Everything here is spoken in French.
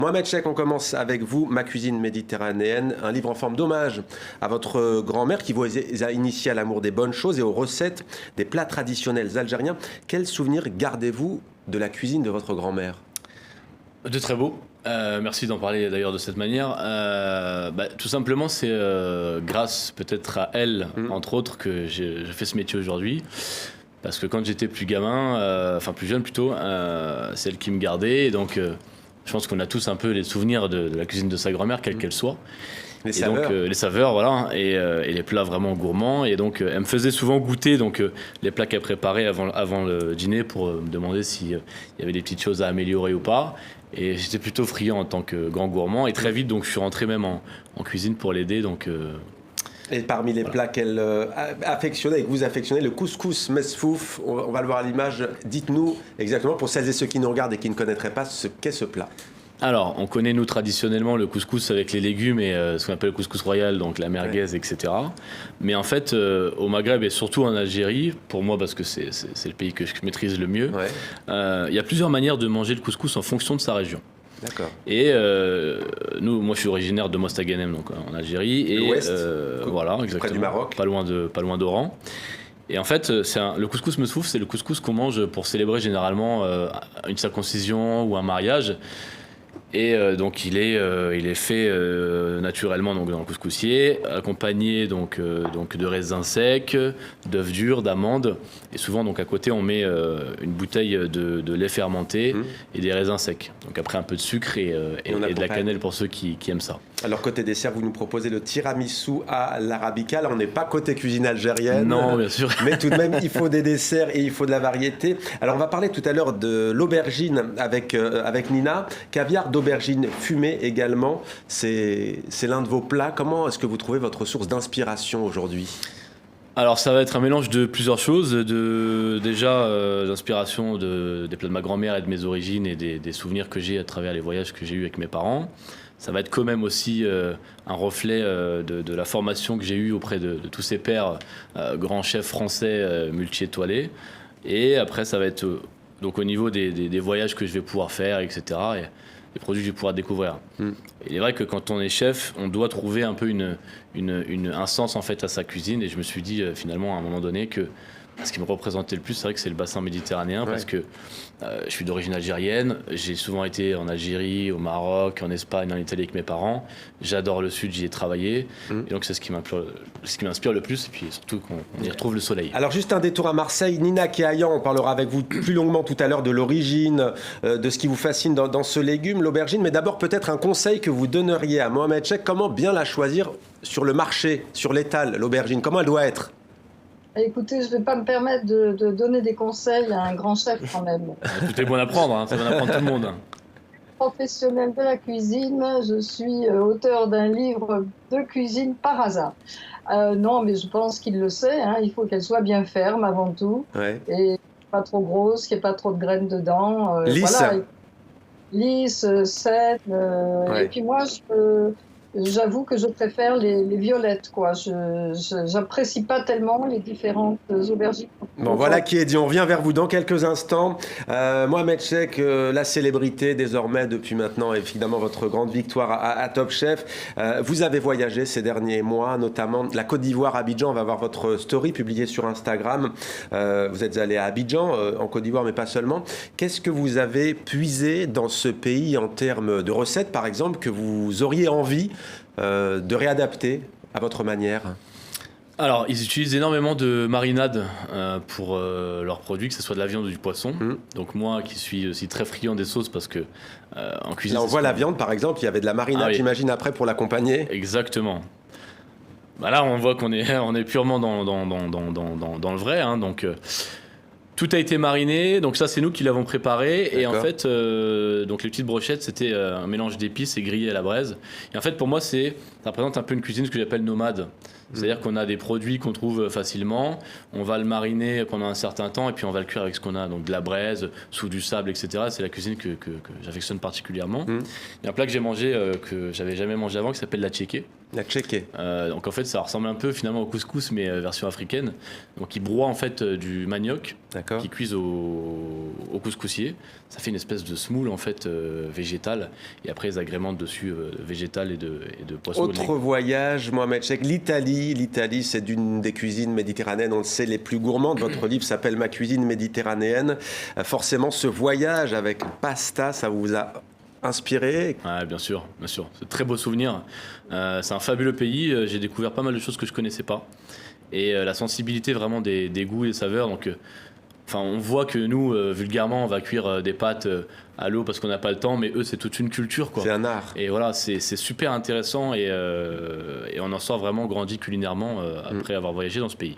Mohamed Chek, on commence avec vous, Ma cuisine méditerranéenne, un livre en forme d'hommage à votre grand-mère qui vous a initié à l'amour des bonnes choses et aux recettes des plats traditionnels algériens. Quels souvenirs gardez-vous de la cuisine de votre grand-mère? De très beau. Merci d'en parler d'ailleurs de cette manière. Tout simplement, c'est grâce peut-être à elle, entre autres, que j'ai fait ce métier aujourd'hui. Parce que quand j'étais plus gamin, plus jeune plutôt, c'est elle qui me gardait. Et donc, je pense qu'on a tous un peu les souvenirs de la cuisine de sa grand-mère, quelle qu'elle soit. Les saveurs. Donc, les saveurs, voilà, et les plats vraiment gourmands. Et donc, elle me faisait souvent goûter les plats qu'elle préparait avant le dîner pour me demander s'il y avait des petites choses à améliorer ou pas. Et j'étais plutôt friand en tant que grand gourmand. Et très vite, donc, je suis rentré même en cuisine pour l'aider. Donc, et parmi les plats qu'elle affectionnait et que vous affectionnez, le couscous mesfouf, on va le voir à l'image. Dites-nous exactement, pour celles et ceux qui nous regardent et qui ne connaîtraient pas, ce qu'est ce plat. Alors, on connaît nous traditionnellement le couscous avec les légumes et ce qu'on appelle le couscous royal, donc la merguez, etc. Mais en fait, au Maghreb et surtout en Algérie, pour moi parce que c'est le pays que je maîtrise le mieux, il y a plusieurs manières de manger le couscous en fonction de sa région. D'accord. Et moi je suis originaire de Mostaganem, donc en Algérie. Et l'Ouest, voilà, exactement. Près du Maroc. Pas loin d'Oran. Et en fait, le couscous mesfouf, c'est le couscous qu'on mange pour célébrer généralement une circoncision ou un mariage. Et donc il est fait naturellement donc dans le couscoussier, accompagné donc de raisins secs, d'œufs durs, d'amandes, et souvent donc à côté on met une bouteille de lait fermenté et des raisins secs. Donc après un peu de sucre et de la cannelle pour ceux qui aiment ça. Alors côté dessert, vous nous proposez le tiramisu à l'arabica. Là, on n'est pas côté cuisine algérienne. Non, bien sûr. Mais tout de même, il faut des desserts et il faut de la variété. Alors on va parler tout à l'heure de l'aubergine avec Nina. Caviar d'aubergine fumée également. C'est l'un de vos plats. Comment est-ce que vous trouvez votre source d'inspiration aujourd'hui ? Alors ça va être un mélange de plusieurs choses, d'inspiration des plats de ma grand-mère et de mes origines et des souvenirs que j'ai à travers les voyages que j'ai eus avec mes parents. Ça va être quand même aussi un reflet de la formation que j'ai eue auprès de tous ces pairs, grands chefs français multi-étoilés. Et après ça va être donc au niveau des voyages que je vais pouvoir faire, etc. Et des produits que je vais pouvoir découvrir. Et il est vrai que quand on est chef, on doit trouver un peu un sens en fait à sa cuisine. Et je me suis dit finalement à un moment donné que ce qui me représentait le plus, c'est vrai que c'est le bassin méditerranéen parce que je suis d'origine algérienne. J'ai souvent été en Algérie, au Maroc, en Espagne, en Italie avec mes parents. J'adore le sud, j'y ai travaillé. Et donc c'est ce qui m'inspire le plus. Et puis surtout qu'on y retrouve le soleil. Alors juste un détour à Marseille. Nina Keayan, on parlera avec vous plus longuement tout à l'heure de l'origine, de ce qui vous fascine dans ce légume, l'aubergine. Mais d'abord peut-être un conseil que vous donneriez à Mohamed Chek. Comment bien la choisir sur le marché, sur l'étal, l'aubergine? Comment elle doit être? Écoutez, je ne vais pas me permettre de donner des conseils à un grand chef quand même. Tout est bon à prendre, hein, ça va apprendre tout le monde. Professionnel de la cuisine, je suis auteur d'un livre de cuisine par hasard. Non, mais je pense qu'il le sait, hein, il faut qu'elle soit bien ferme avant tout, et pas trop grosse, qu'il n'y ait pas trop de graines dedans. Lisse. Voilà, lisse, saine. Et puis moi, j'avoue que je préfère les violettes, quoi. J'apprécie pas tellement les différentes aubergines. Bon, voilà qui est dit. On revient vers vous dans quelques instants. Mohamed Chek, la célébrité désormais depuis maintenant, évidemment votre grande victoire à Top Chef. Vous avez voyagé ces derniers mois, notamment la Côte d'Ivoire, Abidjan. On va voir votre story publiée sur Instagram. Vous êtes allé à Abidjan, en Côte d'Ivoire, mais pas seulement. Qu'est-ce que vous avez puisé dans ce pays en termes de recettes, par exemple, que vous auriez envie de réadapter à votre manière? Alors, ils utilisent énormément de marinade pour leurs produits, que ce soit de la viande ou du poisson. Donc moi, qui suis aussi très friand des sauces, parce que en cuisine... Là, on voit la viande, par exemple, il y avait de la marinade, j'imagine, après, pour l'accompagner. Exactement. Là, on voit on est purement dans le vrai. Hein, donc, tout a été mariné. Donc ça, c'est nous qui l'avons préparé. Et en fait, donc les petites brochettes, c'était un mélange d'épices et grillé à la braise. Et en fait, pour moi, ça représente un peu une cuisine, ce que j'appelle nomade. C'est-à-dire qu'on a des produits qu'on trouve facilement, on va le mariner pendant un certain temps et puis on va le cuire avec ce qu'on a, donc de la braise, sous du sable, etc. C'est la cuisine que j'affectionne particulièrement. Il y a un plat que j'ai mangé que j'avais jamais mangé avant qui s'appelle la tchéké. La tchéké. Donc en fait ça ressemble un peu finalement au couscous mais version africaine. Donc ils broient en fait du manioc qui cuisent au couscoussier. Ça fait une espèce de semoule en fait végétale et après ils agrémentent dessus végétal et de poisson. Autre voyage, Mohamed Chek, l'Italie. L'Italie, c'est d'une des cuisines méditerranéennes, on le sait, les plus gourmandes. Votre livre s'appelle Ma cuisine méditerranéenne. Forcément, ce voyage avec pasta, ça vous a inspiré? Ouais, bien sûr, bien sûr. C'est de très beaux souvenirs. C'est un fabuleux pays. J'ai découvert pas mal de choses que je connaissais pas. Et la sensibilité vraiment des goûts et des saveurs. Donc, on voit que nous, vulgairement, on va cuire des pâtes à l'eau parce qu'on n'a pas le temps, mais eux, c'est toute une culture, quoi. C'est un art. Et voilà, c'est super intéressant et on en sort vraiment grandi culinairement après avoir voyagé dans ce pays.